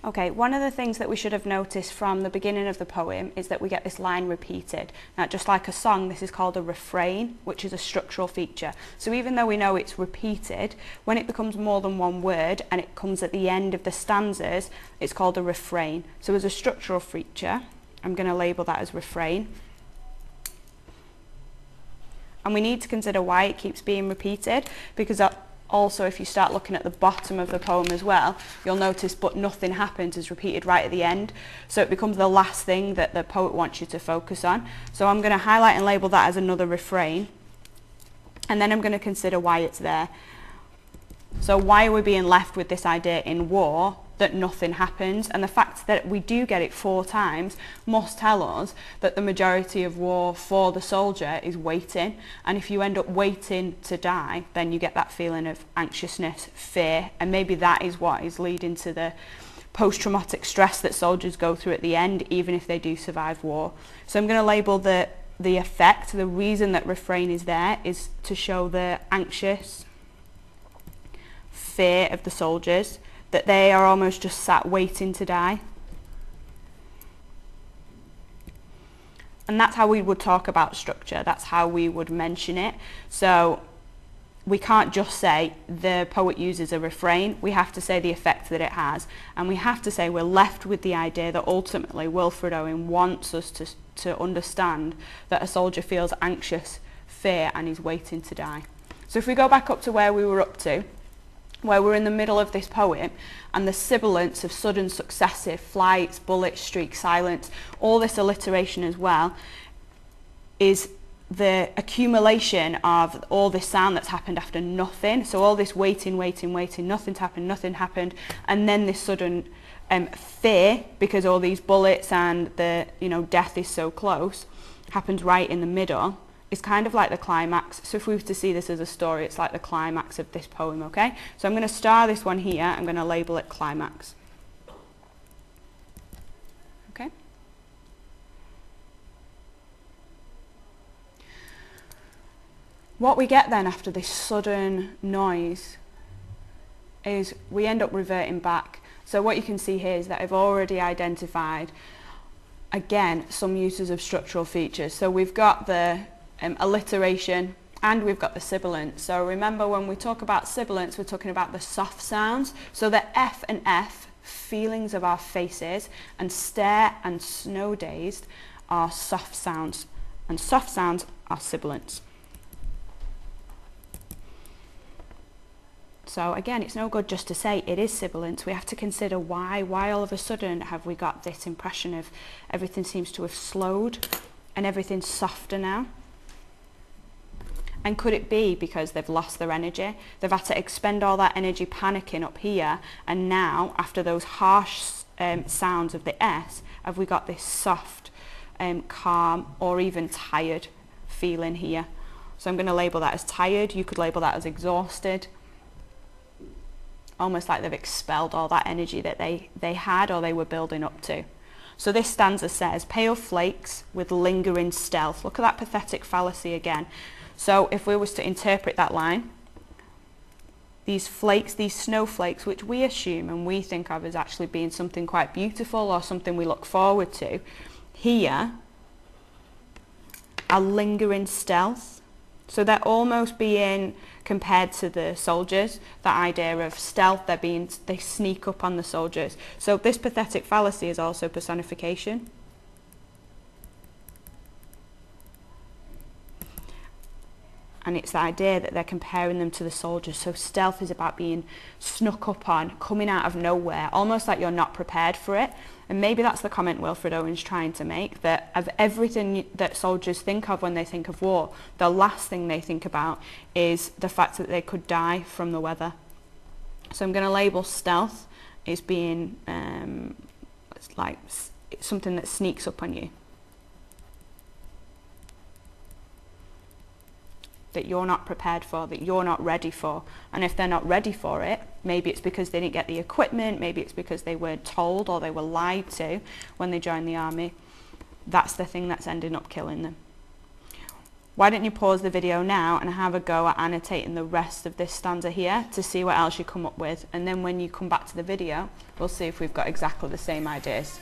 Okay, one of the things that we should have noticed from the beginning of the poem is that we get this line repeated. Now, just like a song, this is called a refrain, which is a structural feature. So even though we know it's repeated, when it becomes more than one word and it comes at the end of the stanzas, it's called a refrain. So as a structural feature, I'm going to label that as refrain. And we need to consider why it keeps being repeated, because also, if you start looking at the bottom of the poem as well, you'll notice "but nothing happens" is repeated right at the end. So it becomes the last thing that the poet wants you to focus on. So I'm going to highlight and label that as another refrain. And then I'm going to consider why it's there. So why are we being left with this idea in War that nothing happens? And the fact that we do get it 4 times must tell us that the majority of war for the soldier is waiting. And if you end up waiting to die, then you get that feeling of anxiousness, fear, and maybe that is what is leading to the post-traumatic stress that soldiers go through at the end, even if they do survive war. So I'm going to label the effect. The reason that refrain is there is to show the anxious fear of the soldiers, that they are almost just sat waiting to die. And that's how we would talk about structure, that's how we would mention it. So we can't just say the poet uses a refrain, we have to say the effect that it has, and we have to say we're left with the idea that ultimately Wilfred Owen wants us to understand that a soldier feels anxious, fear, and is waiting to die. So if we go back up to where we were up to, where we're in the middle of this poem, and the sibilants of sudden, successive, flights, bullets, streaks, silence, all this alliteration as well, is the accumulation of all this sound that's happened after nothing. So all this waiting, nothing's happened, and then this sudden fear, because all these bullets and the death is so close, happens right in the middle. It's kind of like the climax. So if we were to see this as a story, it's like the climax of this poem, okay? So I'm going to star this one here. I'm going to label it climax. Okay? What we get then after this sudden noise is we end up reverting back. So what you can see here is that I've already identified, again, some uses of structural features. So we've got the alliteration, and we've got the sibilant. So remember, when we talk about sibilants, we're talking about the soft sounds. So the F and F, feelings of our faces, and stare and snow dazed, are soft sounds, and soft sounds are sibilants. So again, it's no good just to say it is sibilant. We have to consider why all of a sudden have we got this impression of everything seems to have slowed and everything's softer now. And could it be because they've lost their energy? They've had to expend all that energy panicking up here, and now, after those harsh sounds of the S, have we got this soft, calm, or even tired feeling here? So I'm going to label that as tired. You could label that as exhausted. Almost like they've expelled all that energy that they had or they were building up to. So this stanza says, pale flakes with lingering stealth. Look at that pathetic fallacy again. So if we was to interpret that line, these flakes, these snowflakes, which we assume and we think of as actually being something quite beautiful or something we look forward to, here are lingering stealth. So they're almost being compared to the soldiers, that idea of stealth, they sneak up on the soldiers. So this pathetic fallacy is also personification. And it's the idea that they're comparing them to the soldiers. So stealth is about being snuck up on, coming out of nowhere, almost like you're not prepared for it. And maybe that's the comment Wilfred Owen's trying to make, that of everything that soldiers think of when they think of war, the last thing they think about is the fact that they could die from the weather. So I'm going to label stealth as being it's like something that sneaks up on you, that you're not prepared for, that you're not ready for. And if they're not ready for it, maybe it's because they didn't get the equipment, maybe it's because they weren't told or they were lied to when they joined the army. That's the thing that's ending up killing them. Why don't you pause the video now and have a go at annotating the rest of this stanza here to see what else you come up with, and then when you come back to the video, we'll see if we've got exactly the same ideas.